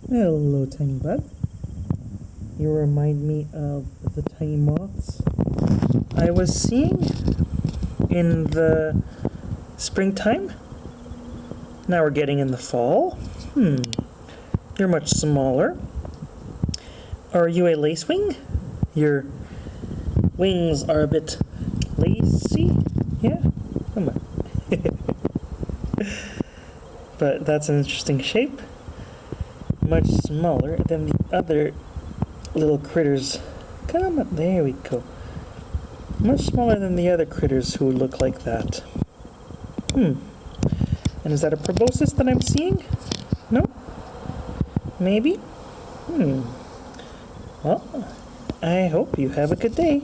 Hello, tiny bud. You remind me of the tiny moths I was seeing in the springtime. Now we're getting in the fall. You're much smaller. Are you a lacewing? Your wings are a bit lacy. Yeah? Come on. But that's an interesting shape. Much smaller than the other little critters. Come on, there we go. Much smaller than the other critters who look like that. And is that a proboscis that I'm seeing? No? Maybe? Well, I hope you have a good day.